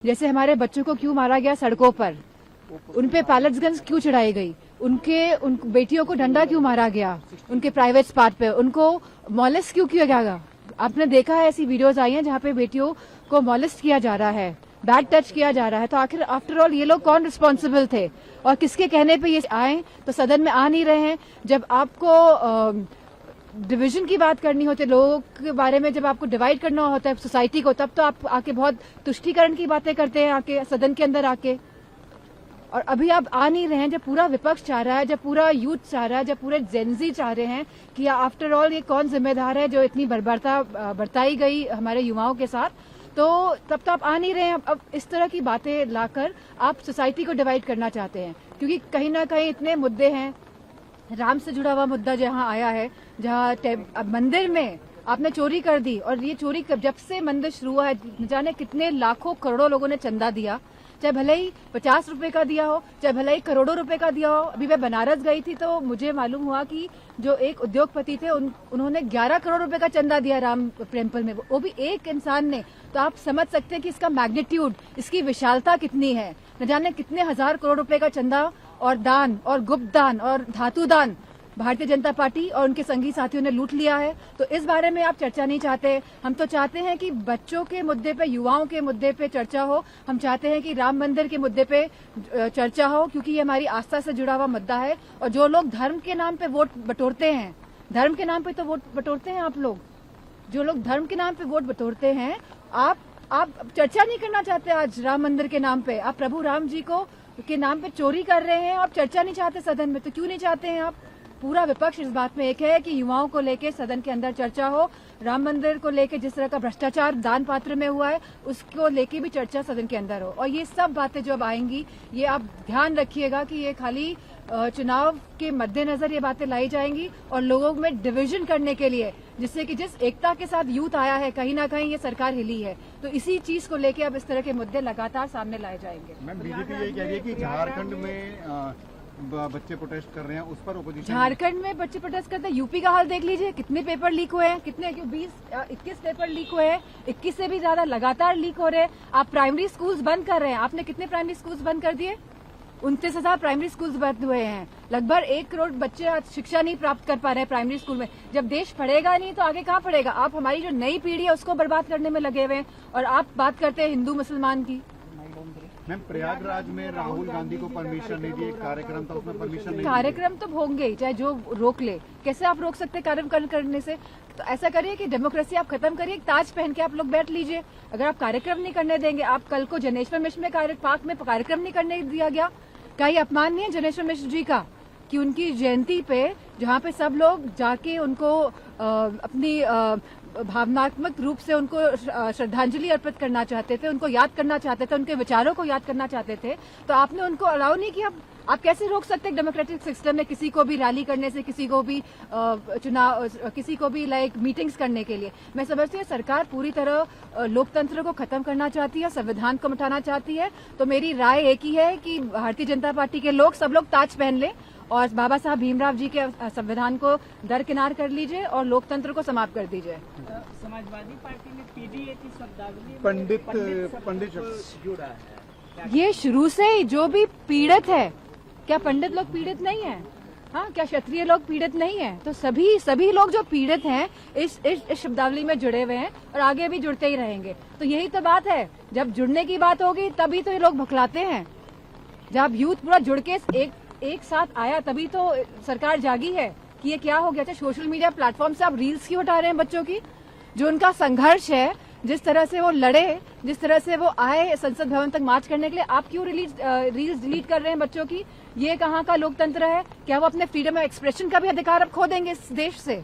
जैसे हमारे बच्चों को क्यों मारा गया सड़कों पर, उन पे पैलेट्स गन्स क्यों चढ़ाई गई, उन बेटियों को डंडा क्यों मारा गया, उनके प्राइवेट स्पॉट पे उनको मॉलेस्ट क्यों किया गया। आपने देखा है ऐसी वीडियोस आई हैं जहाँ पे बेटियों को मॉलेस्ट किया जा रहा है, बैड टच किया जा रहा है। तो आखिर आफ्टर ऑल ये लोग कौन रिस्पॉन्सिबल थे और किसके कहने पे ये आए? तो सदन में आ नहीं रहे हैं। जब आपको डिवीजन की बात करनी होती है, लोगों के बारे में जब आपको डिवाइड करना होता है सोसाइटी को, तब तो आप आके बहुत तुष्टीकरण की बातें करते हैं आके सदन के अंदर आके। और अभी आप आ नहीं रहे हैं जब पूरा विपक्ष चाह रहा है, जब पूरा यूथ चाह रहा है, जब पूरे जेनजी चाह रहे हैं कि आफ्टर ऑल ये कौन जिम्मेदार है जो इतनी बर्बरता बरताई गई हमारे युवाओं के साथ। तो तब तो आप आ नहीं रहे हैं। अब इस तरह की बातें लाकर आप सोसाइटी को डिवाइड करना चाहते हैं, क्योंकि कहीं ना कहीं इतने मुद्दे हैं। राम से जुड़ा हुआ मुद्दा जहाँ आया है, जहाँ मंदिर में आपने चोरी कर दी, और ये चोरी जब से मंदिर शुरू हुआ है न जाने कितने लाखों करोड़ों लोगों ने चंदा दिया, चाहे भले ही 50 रुपए का दिया हो, चाहे भले ही करोड़ों रुपए का दिया हो। अभी मैं बनारस गई थी तो मुझे मालूम हुआ कि जो एक उद्योगपति थे उन्होंने 11 करोड़ रुपए का चंदा दिया राम टेम्पल में, वो भी एक इंसान ने। तो आप समझ सकते हैं कि इसका मैग्नीट्यूड, इसकी विशालता कितनी है। न जाने कितने हजार करोड़ रुपए का चंदा और दान और गुप्त दान और धातु दान भारतीय जनता पार्टी और उनके संगी साथियों ने लूट लिया है। तो इस बारे में आप चर्चा नहीं चाहते। हम तो चाहते हैं कि बच्चों के मुद्दे पे, युवाओं के मुद्दे पे चर्चा हो। हम चाहते हैं कि राम मंदिर के मुद्दे पे चर्चा हो, क्योंकि ये हमारी आस्था से जुड़ा हुआ मुद्दा है। और जो लोग धर्म के नाम पे वोट बटोरते हैं, धर्म के नाम पे तो वोट बटोरते हैं आप लोग, जो लोग धर्म के नाम पे वोट बटोरते हैं, आप चर्चा नहीं करना चाहते आज राम मंदिर के नाम पे। आप प्रभु राम जी को के नाम पे चोरी कर रहे हैं, आप चर्चा नहीं चाहते सदन में। तो क्यों नहीं चाहते हैं आप? पूरा विपक्ष इस बात में एक है कि युवाओं को लेके सदन के अंदर चर्चा हो। राम मंदिर को लेके जिस तरह का भ्रष्टाचार दान पात्र में हुआ है, उसको लेके भी चर्चा सदन के अंदर हो। और ये सब बातें जो अब आएंगी, ये आप ध्यान रखिएगा कि ये खाली चुनाव के मद्देनजर ये बातें लाई जाएंगी और लोगों में डिवीजन करने के लिए, जिससे कि जिस एकता के साथ यूथ आया है, कहीं ना कहीं ये सरकार हिली है। तो इसी चीज को लेके अब इस तरह के मुद्दे लगातार सामने लाए जाएंगे। मैम, बीजेपी यही कह रही है कि झारखंड में बच्चे प्रोटेस्ट कर रहे हैं, उस पर ओपोजिशन। झारखंड में बच्चे प्रोटेस्ट करते हैं, यूपी का हाल देख लीजिए, कितने पेपर लीक हुए हैं, कितने 21 पेपर लीक हुए हैं, 21 से भी ज्यादा लगातार लीक हो रहे हैं। आप प्राइमरी स्कूल्स बंद कर रहे हैं। आपने कितने प्राइमरी स्कूल्स बंद कर दिए? 29,000 प्राइमरी स्कूल्स बंद हुए हैं। लगभग 1 करोड़ बच्चे आज शिक्षा नहीं प्राप्त कर पा रहे हैं प्राइमरी स्कूल में। जब देश पढ़ेगा नहीं तो आगे कहाँ पढ़ेगा? आप हमारी जो नई पीढ़ी है उसको बर्बाद करने में लगे हुए हैं, और आप बात करते हैं हिंदू मुसलमान की। मैम, प्रयागराज में राहुल गांधी को परमिशन नहीं दी, कार्यक्रम था उसमें परमिशन नहीं। कार्यक्रम तो होंगे ही, चाहे जो रोक ले। कैसे आप रोक सकते कार्यक्रम करने से? तो ऐसा करिए कि डेमोक्रेसी आप खत्म करिए, ताज पहन के आप लोग बैठ लीजिए। अगर आप कार्यक्रम नहीं करने देंगे, आप कल को जनेश्वर मिश्र में पार्क में कार्यक्रम नहीं करने दिया गया, क्या ये अपमान नहीं है जनेश्वर मिश्र जी का कि उनकी जयंती पे जहाँ पे सब लोग जाके उनको अपनी भावनात्मक रूप से उनको श्रद्धांजलि अर्पित करना चाहते थे, उनको याद करना चाहते थे, उनके विचारों को याद करना चाहते थे, तो आपने उनको अलाउ नहीं किया। आप कैसे रोक सकते हैं डेमोक्रेटिक सिस्टम में किसी को भी रैली करने से, किसी को भी किसी को भी लाइक मीटिंग्स करने के लिए? मैं समझती हूँ सरकार पूरी तरह लोकतंत्र को खत्म करना चाहती है, संविधान को मिटाना चाहती है। तो मेरी राय एक ही है कि भारतीय जनता पार्टी के लोग, सब लोग ताज पहन लें और बाबा साहब भीमराव जी के संविधान को दरकिनार कर लीजिए और लोकतंत्र को समाप्त कर दीजिए। समाजवादी पार्टी में पीडीए की शब्दावली पंडित जुड़ा है। ये शुरू से ही जो भी पीड़ित है, क्या पंडित लोग पीड़ित नहीं है? हाँ, क्या क्षत्रिय लोग पीड़ित नहीं है? तो सभी लोग जो पीड़ित हैं इस शब्दावली में जुड़े हुए हैं और आगे भी जुड़ते ही रहेंगे। तो यही तो बात है, जब जुड़ने की बात होगी तभी तो ये लोग भुखलाते हैं। जब यूथ पूरा जुड़ के एक साथ आया तभी तो सरकार जागी है कि ये क्या हो गया। अच्छा, सोशल मीडिया प्लेटफॉर्म से आप रील्स क्यों हटा रहे हैं बच्चों की? जो उनका संघर्ष है, जिस तरह से वो लड़े, जिस तरह से वो आए संसद भवन तक मार्च करने के लिए, आप क्यों रील्स डिलीट कर रहे हैं बच्चों की? ये कहाँ का लोकतंत्र है? क्या वो अपने फ्रीडम ऑफ एक्सप्रेशन का भी अधिकार अब खो देंगे इस देश से?